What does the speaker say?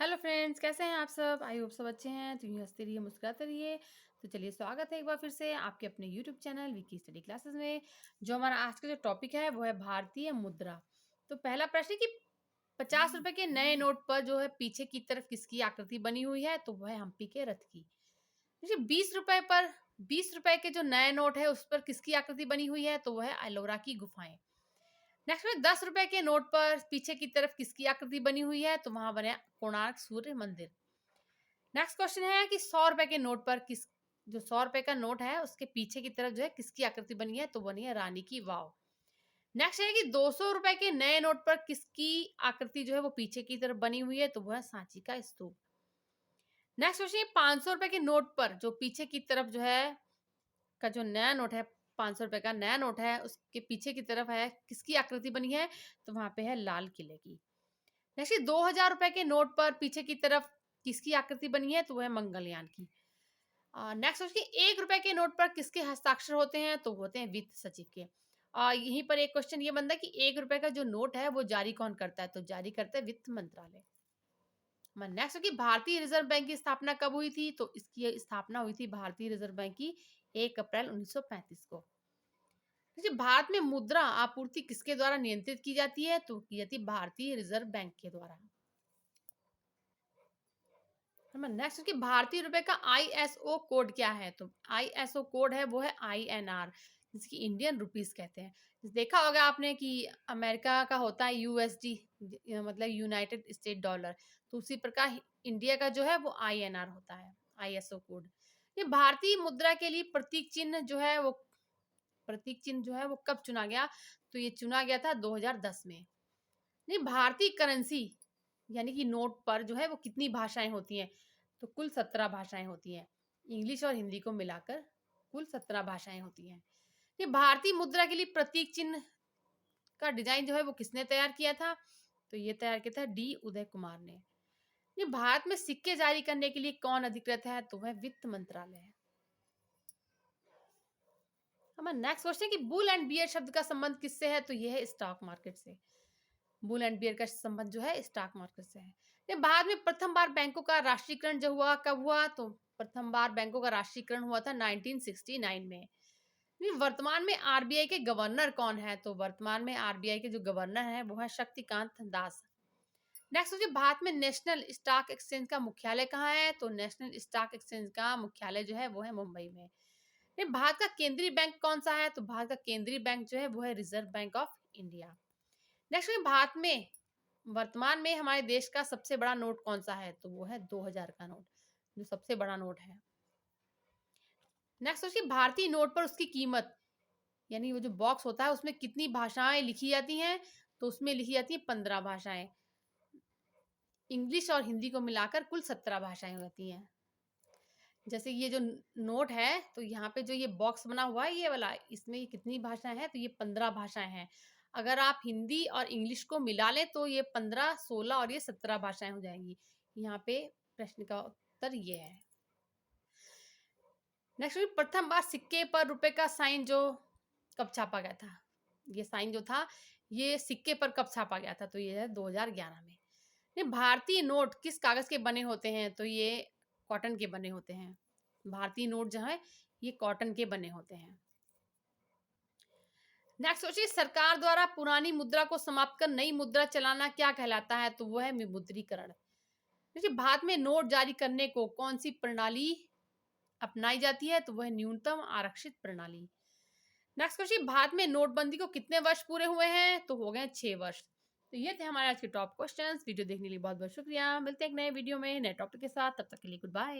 Hello friends, कैसे हैं आप सब? आई होप सब अच्छे हैं। तो यूँ हँसते रहिए, मुस्कुराते रहिए। तो चलिए, स्वागत है एक बार फिर से आपके अपने YouTube channel Vicky study classes में। जो हमारा आज का जो टॉपिक है वो है भारतीय मुद्रा। तो पहला प्रश्न है कि 50 रुपए के नए नोट पर जो है पीछे की तरफ किसकी आकृति बनी हुई है? तो वह है हम्पी के रथ की। जैसे 20 रुपए के जो नए नोट है उस पर किसकी आकृति बनी हुई है? तो वह है एलोरा की गुफाएं। नेक्स्ट में 10 रुपए के नोट पर पीछे की तरफ किसकी आकृति बनी हुई है? तो वहां बने कोणार्क सूर्य मंदिर। नेक्स्ट क्वेश्चन है कि 100 रुपए के नोट पर किस जो 100 रुपए का नोट है उसके पीछे की तरफ जो है किसकी आकृति बनी है? तो बनी है रानी की वाव। नेक्स्ट है कि 200 रुपए के नए नोट पर किसकी आकृति जो है वो पीछे की तरफ बनी हुई है? तो वह सांची का स्तूप। नेक्स्ट क्वेश्चन है 500 रुपए के नोट पर जो पीछे की तरफ जो है का जो नया नोट है, 500 रुपए का नया नोट है उसके पीछे की तरफ है किसकी आकृति बनी है? तो वहां पे है लाल किले की। नेक्स्ट 2000 रुपए के नोट पर पीछे की तरफ किसकी आकृति बनी है? तो वह मंगलयान की। नेक्स्ट उसकी 1 रुपए के नोट पर किसके हस्ताक्षर होते हैं? तो होते हैं वित्त सचिव के। यहीं पर एक क्वेश्चन ये बनता है कि 1 रुपए का जो नोट है वो जारी कौन करता है? तो जारी करता है वित्त मंत्रालय। नेक्स्ट कि भारतीय रिजर्व बैंक की स्थापना कब हुई थी? तो इसकी स्थापना हुई थी भारतीय रिजर्व बैंक की 1 अप्रैल 1935 को। देखिए, भारत में मुद्रा आपूर्ति किसके द्वारा नियंत्रित की जाती है? तो की जाती है भारतीय रिजर्व बैंक के द्वारा। नेक्स्ट कि भारतीय रुपए का आईएसओ कोड क्या है? तो आईएसओ कोड है वो है आईएनआर, जिसकी इंडियन रुपीस कहते हैं। देखा होगा आपने कि अमेरिका का होता है यूएसडी, मतलब यूनाइटेड स्टेट डॉलर। तो उसी प्रकार इंडिया का जो है वो आईएनआर होता है, आईएसओ कोड। ये भारतीय मुद्रा के लिए प्रतीक चिन्ह जो है वो कब चुना गया? तो ये चुना गया था 2010 में। नहीं, भारतीय करेंसी यानी कि नोट पर जो है वो कितनी भाषाएं होती हैं? तो कुल 17 भाषाएं होती हैं। इंग्लिश और हिंदी को मिलाकर कुल 17 भाषाएं होती हैं। ये भारतीय मुद्रा के लिए प्रतीक चिन्ह का डिजाइन जो है वो किसने तैयार किया था? तो ये तैयार किया था डी उदय कुमार ने। ये भारत में सिक्के जारी करने के लिए कौन अधिकृत है? तो वह वित्त मंत्रालय है। हमारा नेक्स्ट क्वेश्चन है कि बुल एंड बियर शब्द का संबंध किससे है? तो यह है स्टॉक मार्केट से। बुल एंड बियर का संबंध जो है स्टॉक मार्केट से है। ये भारत में प्रथम बार बैंकों का राष्ट्रीयकरण जो हुआ कब हुआ? तो प्रथम बार बैंकों का राष्ट्रीयकरण हुआ था 1969 में। वर्तमान में आरबीआई के गवर्नर कौन है? तो वर्तमान में आरबीआई के जो गवर्नर है वो है शक्तिकांत दास। नेक्स्ट मुझे भारत में नेशनल स्टॉक एक्सचेंज का मुख्यालय कहाँ है? तो नेशनल स्टॉक एक्सचेंज का मुख्यालय जो है वो है मुंबई में। भारत का केंद्रीय बैंक कौन सा है? तो भारत का केंद्रीय बैंक जो है वो है reserve bank of India. Next में भारत में वर्तमान में हमारे देश का सबसे बड़ा नोट कौन सा है? तो वो है 2000 का नोट, जो सबसे बड़ा नोट है। नेक्स्ट उसकी भारतीय नोट पर उसकी कीमत यानी वो जो बॉक्स होता है उसमें कितनी भाषाएं लिखी जाती हैं? तो उसमें लिखी जाती है 15 भाषाएं। इंग्लिश और हिंदी को मिलाकर कुल 17 भाषाएं होती हैं। जैसे ये जो नोट है तो यहाँ पे जो ये बॉक्स बना हुआ है ये वाला, इसमें ये कितनी भाषाएं हैं? तो ये 15 भाषाएं हैं। अगर आप हिंदी और इंग्लिश को मिला लें तो ये 15, 16 और ये 17 भाषाएं हो जाएंगी। यहाँ पे प्रश्न का उत्तर ये है। नेक्स्ट, प्रथम बार सिक्के पर रुपए का साइन जो कब छापा गया था? ये साइन जो था ये सिक्के पर कब छापा गया था? तो ये है 2011 में। ये भारतीय नोट किस कागज के बने होते हैं? तो ये कॉटन के बने होते हैं। भारतीय नोट जो है ये कॉटन के बने होते हैं। नेक्स्ट सोचिए, सरकार द्वारा पुरानी मुद्रा को समाप्त कर नई मुद्रा चलाना क्या कहलाता है? तो वो है विमुद्रीकरण। देखिए, भारत में नोट जारी करने को कौन सी प्रणाली अपनाई जाती है? तो वह न्यूनतम आरक्षित प्रणाली। नेक्स्ट क्वेश्चन, भारत में नोटबंदी को कितने वर्ष पूरे हुए हैं? तो हो गए 6 वर्ष। तो ये थे हमारे आज के टॉप क्वेश्चंस। वीडियो देखने के लिए बहुत बहुत शुक्रिया। मिलते हैं एक नए वीडियो में नए टॉपिक के साथ। तब तक के लिए गुड बाय।